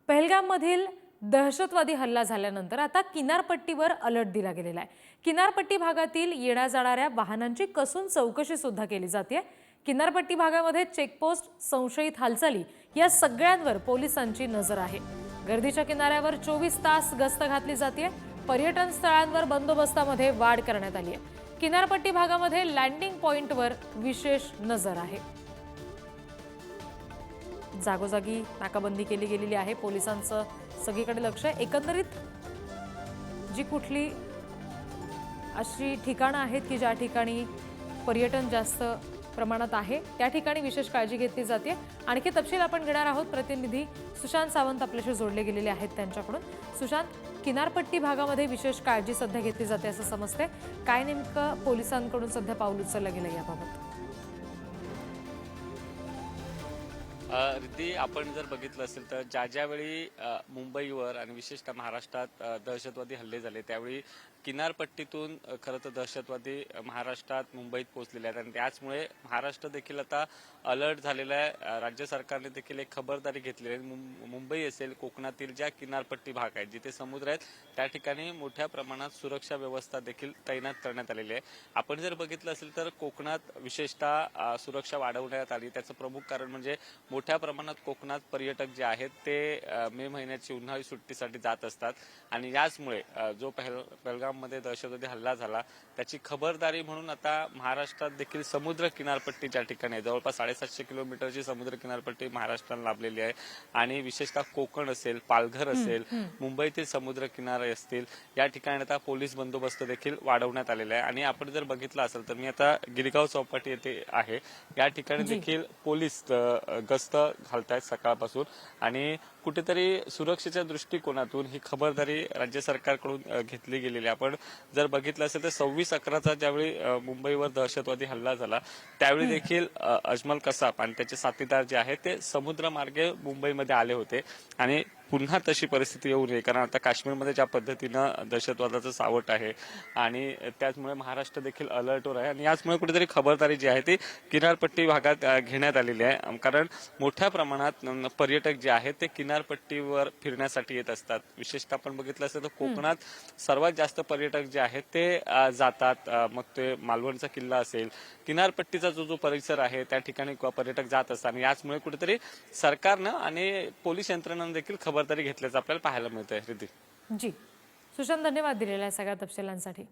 पहलगाममधील दहशतवादी हल्ला झाल्यानंतर आता किनारपट्टीवर अलर्ट दिला गेलेला आहे। किनारपट्टी भागातील येण्या जाणाऱ्या वाहनांची कसून चौकशी सुद्धा केली जाते। किनारपट्टी भागामध्ये चेकपोस्ट, संशयित हालचाली या सगळ्यांवर पोलिसांची नजर आहे। गर्दीच्या किनाऱ्यावर 24 तास गस्त घातली जाते। पर्यटन स्थळांवर बंदोबस्तामध्ये वाढ करण्यात आली आहे। किनारपट्टी भागामध्ये लँडिंग पॉइंटवर विशेष नजर आहे। जागोजागी नाकाबंदी केली गेलेली आहे। पोलिसांचं सगळीकडे लक्ष आहे। एकंदरीत जी कुठली अशी ठिकाणं आहेत की ज्या ठिकाणी पर्यटन जास्त प्रमाणात आहे त्या ठिकाणी विशेष काळजी घेतली जाते। आणखी तपशील आपण घेणार आहोत। प्रतिनिधी सुशांत सावंत आपल्याशी जोडले गेलेले आहेत त्यांच्याकडून। सुशांत, किनारपट्टी भागामध्ये विशेष काळजी सध्या घेतली जाते असं समजते, काय नेमकं पोलिसांकडून सध्या पाऊल उचललं गेलं याबाबत? रिद्धी, आपण जर बघितलं असेल तर ज्यावेळी मुंबईवर आणि विशेषतः महाराष्ट्रात दहशतवादी हल्ले झाले त्यावेळी किनारपट्टीतून खरं तर दहशतवादी महाराष्ट्रात मुंबईत पोहोचलेले आहेत आणि त्याचमुळे महाराष्ट्र देखील आता अलर्ट झालेला आहे। राज्य सरकारने देखील एक खबरदारी घेतलेली आहे। मुंबई असेल, कोकणातील ज्या किनारपट्टी भाग आहेत जिथे समुद्र आहेत त्या ठिकाणी मोठ्या प्रमाणात सुरक्षा व्यवस्था देखील तैनात करण्यात आलेली आहे। आपण जर बघितलं असेल तर कोकणात विशेषतः सुरक्षा वाढवण्यात आली। त्याचं प्रमुख कारण म्हणजे मोठ्या प्रमाणात कोकणात पर्यटक जे आहेत ते मे महिन्याची उन्हाळी सुट्टीसाठी जात असतात आणि याचमुळे जो पहलगाममध्ये दहशतवादी हल्ला झाला त्याची खबरदारी म्हणून आता महाराष्ट्रात देखील समुद्र किनारपट्टी ज्या ठिकाणी जवळपास 750 किलोमीटरची समुद्र किनारपट्टी महाराष्ट्राला लाभलेली आहे आणि विशेषतः कोकण असेल, पालघर असेल, मुंबईतील समुद्र किनारे असतील या ठिकाणी आता पोलीस बंदोबस्त देखील वाढवण्यात आलेला आहे। आणि आपण जर बघितलं असेल तर मी आता गिरगाव चौपाटी येथे आहे, या ठिकाणी देखील पोलीस गस्त घालतायत सकाळपासून आणि कुठेतरी सुरक्षेच्या दृष्टिकोनातून ही खबरदारी राज्य सरकारकडून घेतली गेलेली आहे। आपण जर बघितलं असेल तर 26/11चा ज्यावेळी मुंबईवर दहशतवादी हल्ला झाला त्यावेळी देखील अजमल कसाब आणि त्याचे साथीदार जे आहेत ते समुद्रमार्गे मुंबईमध्ये आले होते आणि पुन्हा तशी परिस्थिती येऊ नये, कारण आता काश्मीरमध्ये ज्या पद्धतीनं दहशतवादाचं सावट आहे आणि त्याचमुळे महाराष्ट्र देखील अलर्टवर आहे आणि याचमुळे कुठेतरी खबरदारी जी आहे ती किनारपट्टी भागात घेण्यात आलेली आहे। कारण मोठ्या प्रमाणात पर्यटक जे आहेत ते किनारपट्टीवर फिरण्यासाठी येत असतात। विशेषतः आपण बघितलं असेल तर कोकणात सर्वात जास्त पर्यटक जे आहेत ते जातात। मग ते मालवणचा किल्ला असेल, किनारपट्टीचा जो परिसर आहे त्या ठिकाणी पर्यटक जात असतात आणि याचमुळे कुठेतरी सरकारनं आणि पोलीस यंत्रणांनी देखील खबरदारी घेतल्याचं आपल्याला पाहायला मिळतंय। रिद्धी जी, सुशांत, धन्यवाद दिलेल्या सगळ्या तपशिलांसाठी।